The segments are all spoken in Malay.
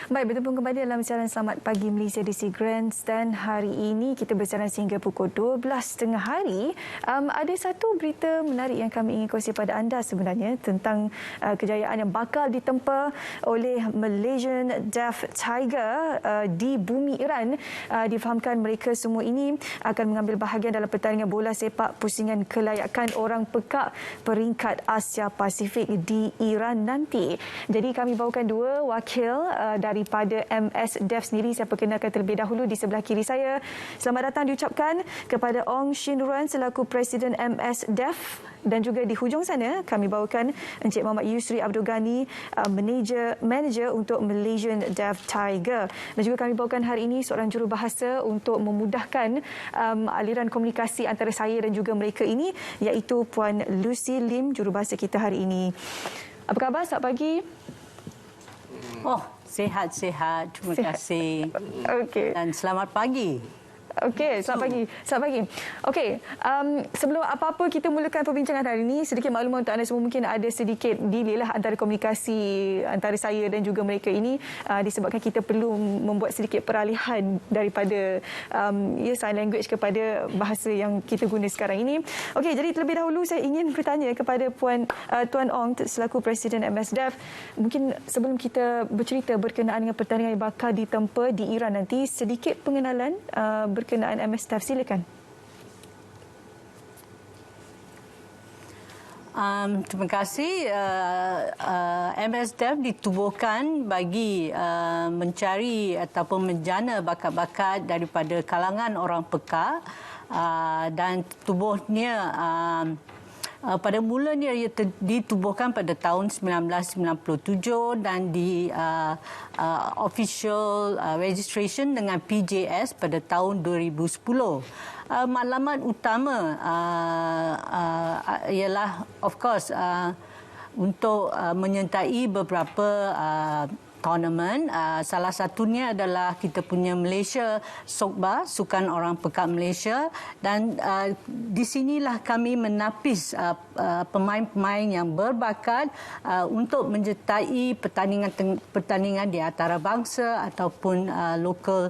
Baik, bertemu kembali dalam siaran Selamat Pagi Malaysia di SEA Grandstand. Hari ini kita bersiaran sehingga pukul 12.30 hari. Ada satu berita menarik yang kami ingin kongsi pada anda sebenarnya tentang kejayaan yang bakal ditempa oleh Malaysian Deaf Tiger di bumi Iran. Difahamkan mereka semua ini akan mengambil bahagian dalam pertandingan bola sepak pusingan kelayakan orang pekak peringkat Asia Pasifik di Iran nanti. Jadi kami bawakan dua wakil daripada MS Deaf sendiri. Saya perkenalkan terlebih dahulu di sebelah kiri saya. Selamat datang diucapkan kepada Ong Shin Ruan selaku Presiden MS Deaf, dan juga di hujung sana kami bawakan Encik Muhammad Yusri Abdul Ghani, manager untuk Malaysian Deaf Tiger. Dan juga kami bawakan hari ini seorang jurubahasa untuk memudahkan aliran komunikasi antara saya dan juga mereka ini, iaitu Puan Lucy Lim, jurubahasa kita hari ini. Apa khabar? Selamat pagi. Oh, sihat-sihat. Terima kasih. Okey. Dan selamat pagi. Okey, selamat pagi. Selamat pagi. Okey, sebelum apa-apa kita mulakan perbincangan hari ini, sedikit maklumat untuk anda semua. Mungkin ada sedikit delay lah antara komunikasi antara saya dan juga mereka ini, disebabkan kita perlu membuat sedikit peralihan daripada sign language kepada bahasa yang kita guna sekarang ini. Okey, jadi terlebih dahulu saya ingin bertanya kepada Tuan Ong selaku Presiden MS Deaf. Mungkin sebelum kita bercerita berkenaan dengan pertandingan yang bakal ditempa di Iran nanti, sedikit pengenalan berkenaan MS Deaf, silakan. Terima kasih. MS Deaf ditubuhkan bagi mencari ataupun menjana bakat-bakat daripada kalangan orang pekak, dan tubuhnya pada mulanya ia ditubuhkan pada tahun 1997 dan di official registration dengan PJS pada tahun 2010. Maklumat utama ialah of course untuk menyertai beberapa tournament. Salah satunya adalah kita punya Malaysia Sokba, Sukan Orang Pekak Malaysia, dan di sinilah kami menapis pemain-pemain yang berbakat untuk menyertai pertandingan di antarabangsa ataupun local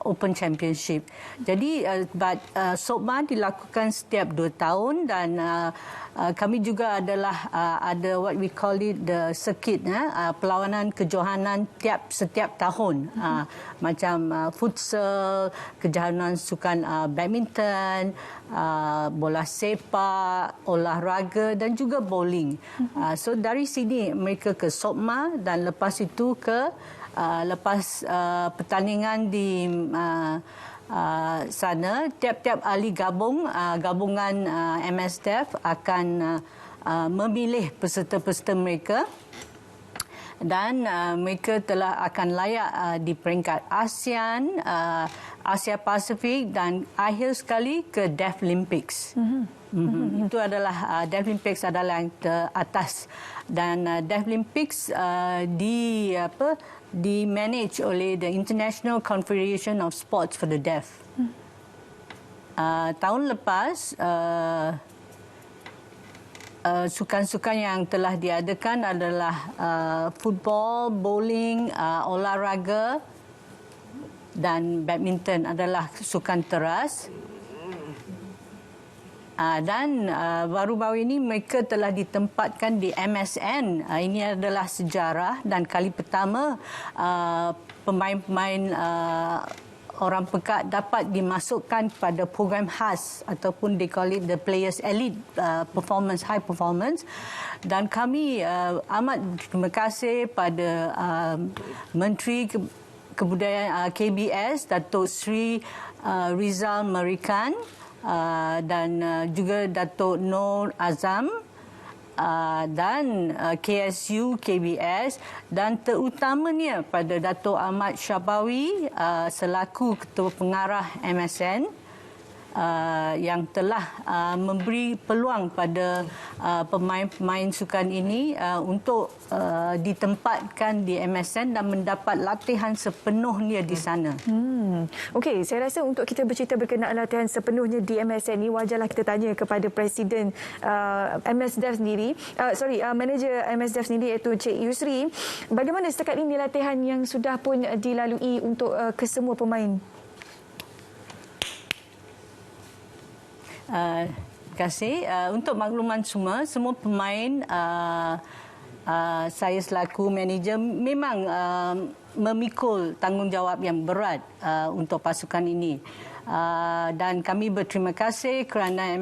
Open Championship. Jadi Sokba dilakukan setiap 2 tahun, dan kami juga adalah ada what we call it the circuit, perlawanan kejohanan setiap tahun, macam futsal, kejohanan sukan badminton, bola sepak, olahraga dan juga bowling. So dari sini mereka ke Sokma, dan lepas itu lepas pertandingan di sana, tiap-tiap ahli gabungan MS Deaf akan memilih peserta-peserta mereka, dan mereka telah akan layak di peringkat ASEAN, Asia Pasifik, dan akhir sekali ke Deaf Olympics. Itu adalah Deaf Olympics adalah yang teratas, dan Deaf Olympics di manage oleh the International Confederation of Sports for the Deaf. Tahun lepas sukan-sukan yang telah diadakan adalah football, bowling, olahraga dan badminton adalah sukan teras. Dan baru-baru ini mereka telah ditempatkan di MSN. Ini adalah sejarah, dan kali pertama pemain-pemain orang pekak dapat dimasukkan pada program khas, ataupun they call it the players elite performance, high performance. Dan kami amat terima kasih pada Menteri Kebudayaan KBS, Datuk Sri Rizal Merican, dan juga Datuk Nur Azam, dan KSU, KBS, dan terutamanya pada Datuk Ahmad Syabawi selaku Ketua Pengarah MSN, yang telah memberi peluang pada pemain-pemain sukan ini untuk ditempatkan di MSN dan mendapat latihan sepenuhnya di sana. Okey, saya rasa untuk kita bercerita berkenaan latihan sepenuhnya di MSN ni, wajarlah kita tanya kepada Presiden MSDEF sendiri, manager MSDEF sendiri iaitu Cik Yusri. Bagaimana setakat ini latihan yang sudah pun dilalui untuk kesemua pemain? Terima kasih. Untuk makluman semua pemain, saya selaku manager memang memikul tanggungjawab yang berat untuk pasukan ini. Dan kami berterima kasih kerana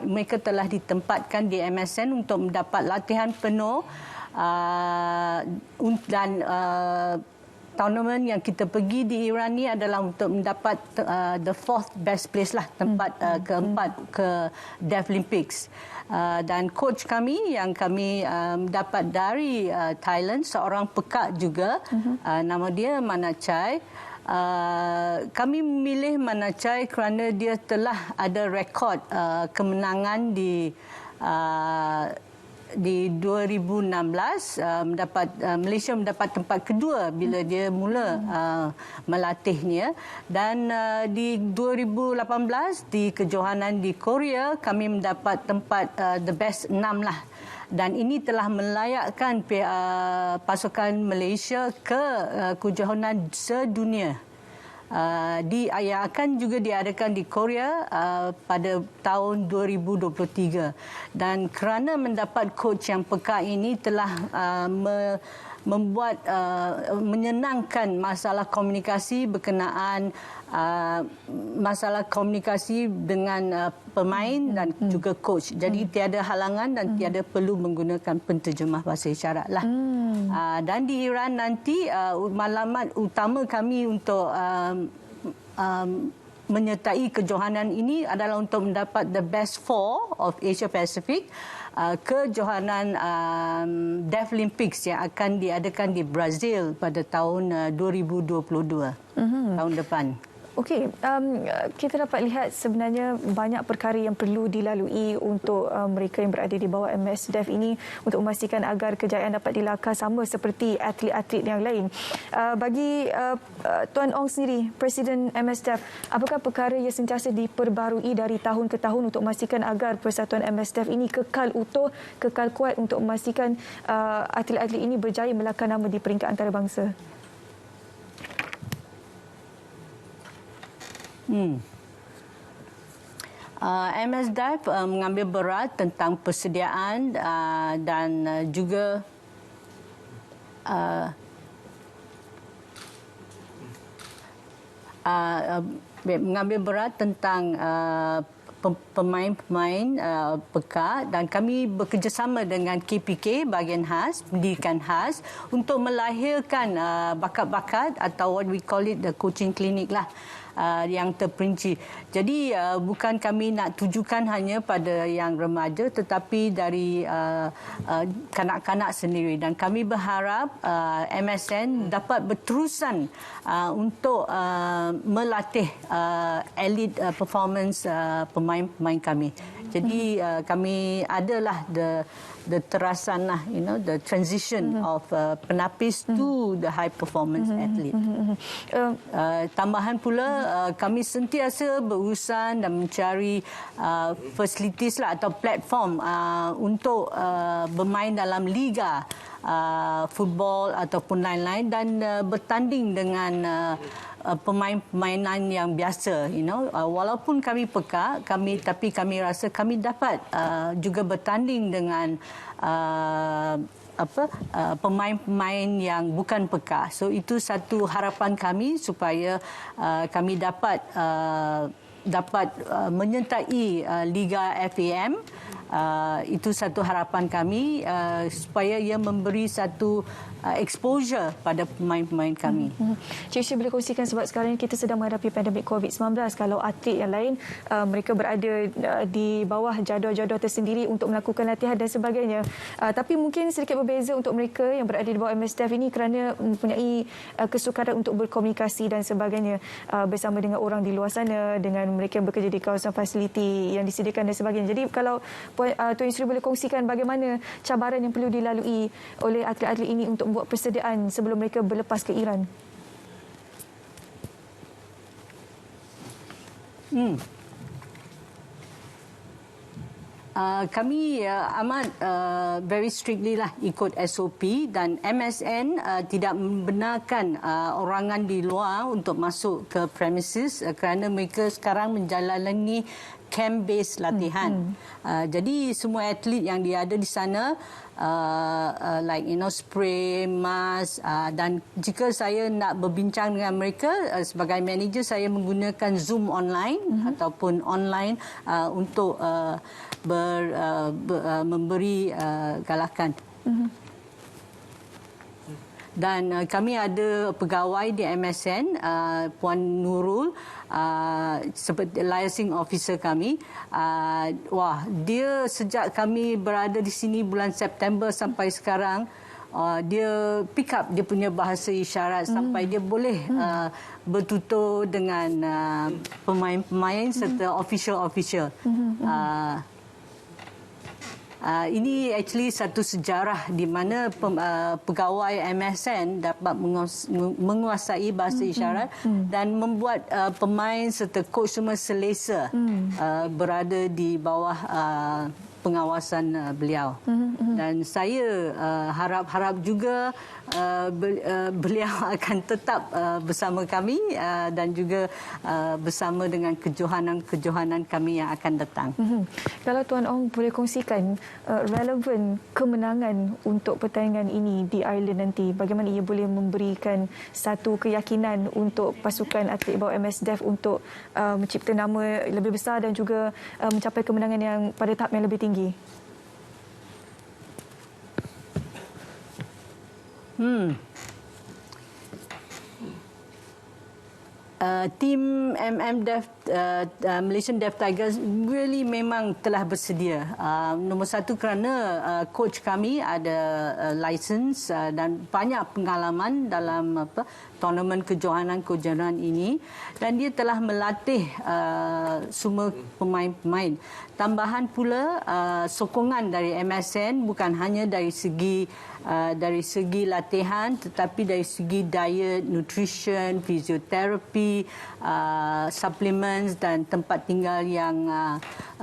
mereka telah ditempatkan di MSN untuk mendapat latihan penuh dan tournament yang kita pergi di Iran ni adalah untuk mendapat the fourth best place lah, tempat keempat ke Deaflympics. Dan coach kami yang kami dapat dari Thailand, seorang pekak juga, nama dia Manachai. Kami memilih Manachai kerana dia telah ada rekod kemenangan di 2016 Malaysia mendapat tempat kedua bila dia mula melatihnya, dan di 2018 di kejohanan di Korea kami mendapat tempat the best 6 lah, dan ini telah melayakkan pasukan Malaysia ke kejohanan sedunia. Yang akan juga diadakan di Korea pada tahun 2023, dan kerana mendapat coach yang peka ini telah membuat menyenangkan masalah komunikasi berkenaan masalah komunikasi dengan pemain dan juga coach. Jadi tiada halangan dan tiada perlu menggunakan penterjemah bahasa isyarat lah. Dan di Iran nanti maklumat utama kami untuk menyertai kejohanan ini adalah untuk mendapat the best four of Asia Pacific kejohanan Deaflympics yang akan diadakan di Brazil pada tahun 2022 tahun depan. Okey, kita dapat lihat sebenarnya banyak perkara yang perlu dilalui untuk mereka yang berada di bawah MSDEF ini untuk memastikan agar kejayaan dapat dilakar sama seperti atlet-atlet yang lain. Bagi Tuan Ong sendiri, Presiden MSDEF, apakah perkara yang sentiasa diperbarui dari tahun ke tahun untuk memastikan agar Persatuan MSDEF ini kekal utuh, kekal kuat untuk memastikan atlet-atlet ini berjaya melakar nama di peringkat antarabangsa? MSDEF mengambil berat tentang persediaan dan juga mengambil berat tentang pemain-pemain peka, dan kami bekerjasama dengan KPK bahagian khas, pendidikan khas, untuk melahirkan bakat-bakat atau what we call it the coaching clinic lah, yang terperinci. Jadi bukan kami nak tujukan hanya pada yang remaja, tetapi dari kanak-kanak sendiri, dan kami berharap MSN dapat berterusan untuk melatih elite performance pemain-pemain kami. Jadi kami adalah the terasan lah, the transition of penapis to the high performance athlete. Tambahan pula, kami sentiasa berurusan dan mencari facilities lah atau platform untuk bermain dalam liga football ataupun lain-lain, dan bertanding dengan pemain-pemainan yang biasa, walaupun kami peka, tapi kami rasa kami dapat juga bertanding dengan pemain-pemain yang bukan peka. So itu satu harapan kami supaya kami dapat menyertai Liga FAM. Itu satu harapan kami supaya ia memberi satu exposure pada pemain-pemain kami. Cik Syed boleh kongsikan, sebab sekarang kita sedang menghadapi pandemik COVID-19. Kalau atlet yang lain mereka berada di bawah jadual-jadual tersendiri untuk melakukan latihan dan sebagainya. Tapi mungkin sedikit berbeza untuk mereka yang berada di bawah MSDEF ini kerana mempunyai kesukaran untuk berkomunikasi dan sebagainya bersama dengan orang di luar sana, dengan mereka yang bekerja di kawasan fasiliti yang disediakan dan sebagainya. Jadi kalau Tuan Yusri boleh kongsikan bagaimana cabaran yang perlu dilalui oleh atlet-atlet ini untuk buat persediaan sebelum mereka berlepas ke Iran. Kami amat very strictly lah ikut SOP dan MSN tidak membenarkan orangan di luar untuk masuk ke premises kerana mereka sekarang menjalani camp-based latihan. Jadi semua atlet yang dia ada di sana like spray, mask dan jika saya nak berbincang dengan mereka sebagai manager, saya menggunakan Zoom online ataupun online untuk memberi galakan. Dan kami ada pegawai di MSN, Puan Nurul, seperti liaising officer kami. Dia sejak kami berada di sini bulan September sampai sekarang, dia pick up dia punya bahasa isyarat sampai dia boleh bertutur dengan pemain-pemain serta official-official. Ini actually satu sejarah di mana pegawai MSN dapat menguasai bahasa isyarat dan membuat pemain serta coach semua selesa berada di bawah pengawasan beliau. Dan saya harap juga beliau akan tetap bersama kami dan juga bersama dengan kejohanan-kejohanan kami yang akan datang. Kalau Tuan Ong boleh kongsikan relevan kemenangan untuk pertandingan ini di Ireland nanti, bagaimana ia boleh memberikan satu keyakinan untuk pasukan atlet bawah MSDEF untuk mencipta nama lebih besar dan juga mencapai kemenangan yang pada tahap yang lebih tinggi. Tim MMDEF Malaysian Deaf Tigers really memang telah bersedia. Nombor satu kerana coach kami ada license dan banyak pengalaman dalam tournament kejohanan ini dan dia telah melatih semua pemain-pemain. Tambahan pula sokongan dari MSN bukan hanya dari segi latihan tetapi dari segi diet, nutrition, fisioterapi, supplements dan tempat tinggal yang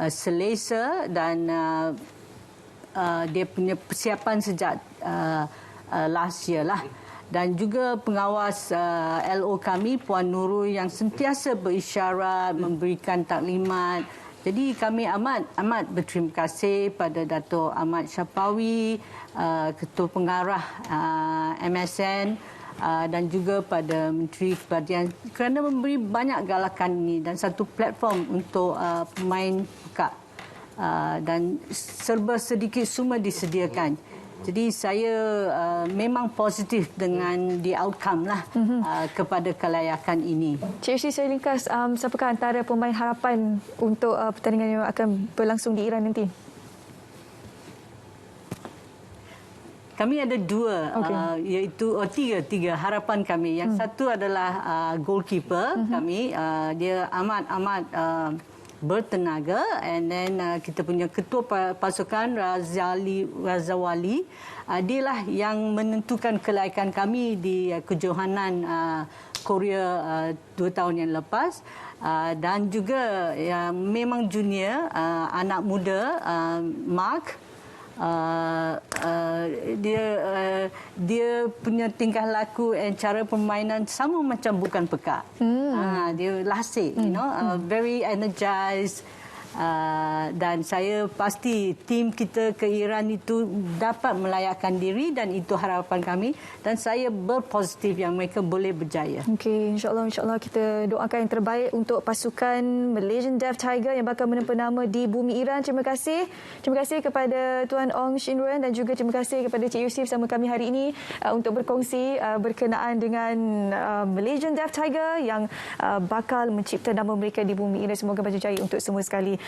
selesa dan dia punya persiapan sejak last year lah. Dan juga pengawas LO kami Puan Nurul yang sentiasa berisyarat, memberikan taklimat. Jadi kami amat berterima kasih pada Dato' Ahmad Syapawi, Ketua Pengarah MSN dan juga pada Menteri Kebudayaan kerana memberi banyak galakan ini dan satu platform untuk pemain pekak dan serba sedikit semua disediakan. Jadi saya memang positif dengan the outcome lah kepada kelayakan ini. Cik Yusri, saya ringkas, siapakah antara pemain harapan untuk pertandingan yang akan berlangsung di Iran nanti? Kami ada dua, iaitu tiga harapan kami. Yang satu adalah goalkeeper kami. Dia amat bertenaga, and then kita punya ketua pasukan Razawali, dialah yang menentukan kelayakan kami di kejohanan Korea 2 tahun yang lepas, dan juga memang junior anak muda Mark. Dia punya tingkah laku dan cara permainan sama macam bukan pekak. Dia lasik, very energized. Dan saya pasti tim kita ke Iran itu dapat melayakkan diri dan itu harapan kami dan saya berpositif yang mereka boleh berjaya. Okey, insya-Allah kita doakan yang terbaik untuk pasukan Malaysian Deaf Tiger yang bakal menempa nama di bumi Iran. Terima kasih kepada Tuan Ong Shin Ruan dan juga terima kasih kepada Cik Yusri bersama kami hari ini untuk berkongsi berkenaan dengan Malaysian Deaf Tiger yang bakal mencipta nama mereka di bumi Iran. Semoga berjaya untuk semua sekali.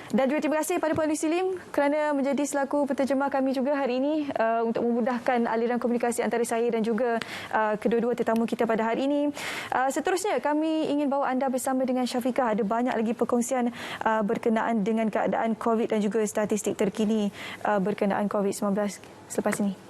Dan juga terima kasih kepada Puan Lucy Lim kerana menjadi selaku penterjemah kami juga hari ini untuk memudahkan aliran komunikasi antara saya dan juga kedua-dua tetamu kita pada hari ini. Seterusnya kami ingin bawa anda bersama dengan Syafiqah. Ada banyak lagi perkongsian berkenaan dengan keadaan COVID dan juga statistik terkini berkenaan COVID-19 selepas ini.